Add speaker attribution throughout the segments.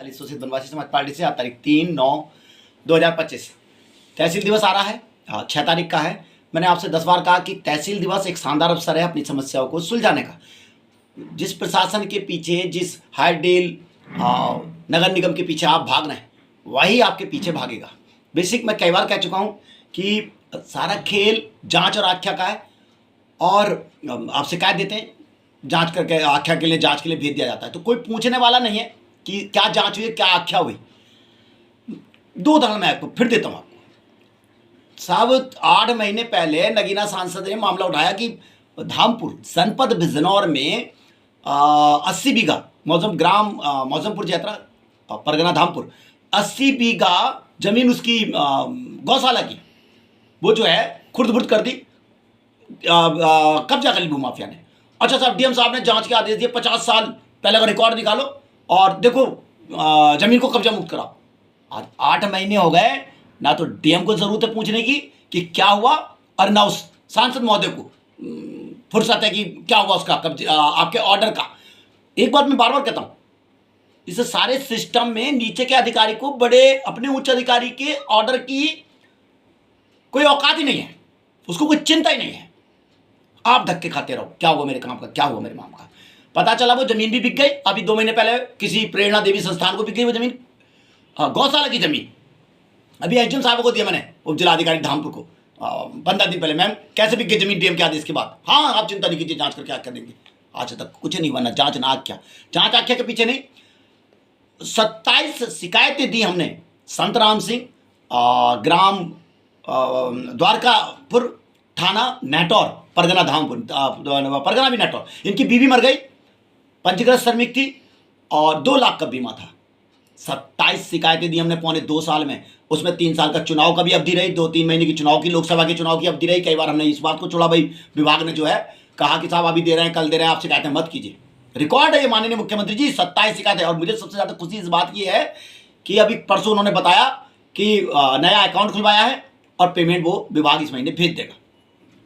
Speaker 1: अली सुशील बनवासी समाज पार्टी से आज तारीख 3/9/2025 तहसील दिवस आ रहा है। 6 तारीख का है। मैंने आपसे 10 बार कहा कि तहसील दिवस एक शानदार अवसर है अपनी समस्याओं को सुलझाने का। जिस प्रशासन के पीछे, जिस हाई डील नगर निगम के पीछे आप भाग रहे हैं, वही आपके पीछे भागेगा। बेसिक मैं कई बार कह चुका हूँ कि सारा खेल जांच और आख्या का है, और आप शिकायत देते हैं, जांच करके आख्या के लिए, जांच के लिए भेज दिया जाता है, तो कोई पूछने वाला नहीं है कि क्या जांच हुई, क्या आख्या हुई। 2 उदाहरण मैं आपको फिर देता हूँ। आपको साहब 8 महीने पहले नगीना सांसद ने मामला उठाया कि धामपुर जनपद बिजनौर में 80 बीघा मौजमपुर यात्रा परगना धामपुर 80 बीघा जमीन उसकी गौशाला की, वो जो है खुर्द-बुर्द कर दी, कब्जा कर ली भूमाफिया ने। अच्छा साहब, डीएम साहब ने जांच के आदेश दिए, 50 साल पहले का रिकॉर्ड निकालो और देखो जमीन को कब्जा मुक्त कराओ। आज 8 महीने हो गए, ना तो डीएम को जरूरत है पूछने की कि क्या हुआ, और ना उस सांसद महोदय को फुर्सत है कि क्या हुआ उसका कब्जा, आपके ऑर्डर का। एक बात मैं बार बार कहता हूं, इस सारे सिस्टम में नीचे के अधिकारी को बड़े अपने उच्च अधिकारी के ऑर्डर की कोई औकात ही नहीं है, उसको कोई चिंता ही नहीं है। आप धक्के खाते रहो, क्या हुआ मेरे काम का, क्या हुआ मेरे माम का। पता चला वो जमीन भी बिक गई। अभी 2 महीने पहले किसी प्रेरणा देवी संस्थान को बिक गई वो जमीन, गौशाला की जमीन। अभी एसडीएम साहब को दिया मैंने, उप जिलाधिकारी धामपुर को, 15 दिन पहले। मैम कैसे बिक गई जमीन डीएम के आदेश के बाद? हाँ, आप चिंता नहीं कीजिए, जांच करके आख्या देंगे। आज तक कुछ नहीं हुआ, ना जांच ना आख्या। जांच आख्या के पीछे नहीं, 27 शिकायतें दी हमने संतराम सिंह, ग्राम द्वारकापुर, थाना नेटौर, परगना धामपुर, परगना भी नेटौर। इनकी बीवी मर गई, पंजीकृत श्रमिक थी और 2 लाख का बीमा था। 27 शिकायतें दी हमने पौने 2 साल में। उसमें 3 साल का चुनाव का भी अवधि रही, 2-3 महीने की चुनाव की, लोकसभा के चुनाव की अवधि रही। कई बार हमने इस बात को छोड़ा, भाई विभाग ने जो है कहा कि साहब अभी दे रहे हैं, कल दे रहे हैं, आप शिकायतें मत कीजिए। रिकॉर्ड है ये माननीय मुख्यमंत्री जी, 27 शिकायतें। और मुझे सबसे ज्यादा खुशी इस बात की है कि अभी परसों उन्होंने बताया कि नया अकाउंट खुलवाया है और पेमेंट वो विभाग इस महीने भेज देगा।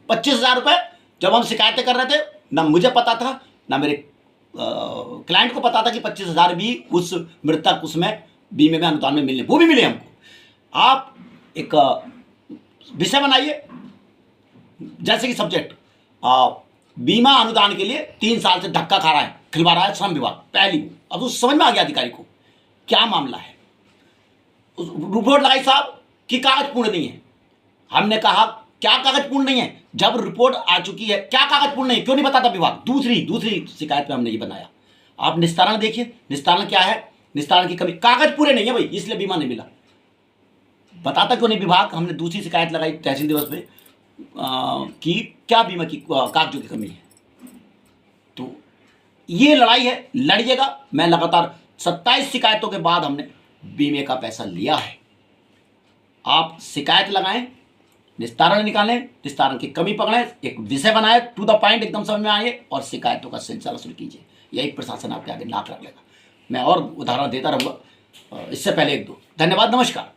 Speaker 1: 25,000 रुपये जब हम शिकायतें कर रहे थे, ना मुझे पता था, ना मेरे क्लाइंट को पता था कि 25,000 भी उस मृतक उसमें बीमे में अनुदान में मिलने, वो भी मिले हमको। आप एक विषय बनाइए, जैसे कि सब्जेक्ट बीमा अनुदान के लिए 3 साल से धक्का खा रहा है, खिलवा रहा है श्रम विभाग। पहली अब तो समझ में आ गया अधिकारी को क्या मामला है। रिपोर्ट लगाई साहब कि कागज पूर्ण नहीं है। हमने कहा क्या कागज पूर्ण नहीं है? जब रिपोर्ट आ चुकी है, क्या कागज पूर्ण नहीं है, क्यों नहीं बताता विभाग? दूसरी शिकायत पे हमने ये बनाया। आप निस्तारण देखिए, निस्तारण क्या है, निस्तारण की कमी, कागज पूरे नहीं है भाई, इसलिए बीमा नहीं मिला। बताता क्यों नहीं विभाग? हमने दूसरी शिकायत लगाई तहसील दिवस पे कि क्या बीमा की कागजों की कमी है। तो ये लड़ाई है, लड़िएगा। मैं लगातार 27 शिकायतों के बाद हमने बीमे का पैसा लिया है। आप शिकायत लगाएं, निस्तारण निकालें, निस्तारण की कमी पकड़ें, एक विषय बनाए, टू द पॉइंट एकदम समझ में आए, और शिकायतों का सिलसिला शुरू कीजिए। यही प्रशासन आपके आगे नाक रख लेगा। मैं और उदाहरण देता रहूँगा, इससे पहले 1-2। धन्यवाद, नमस्कार।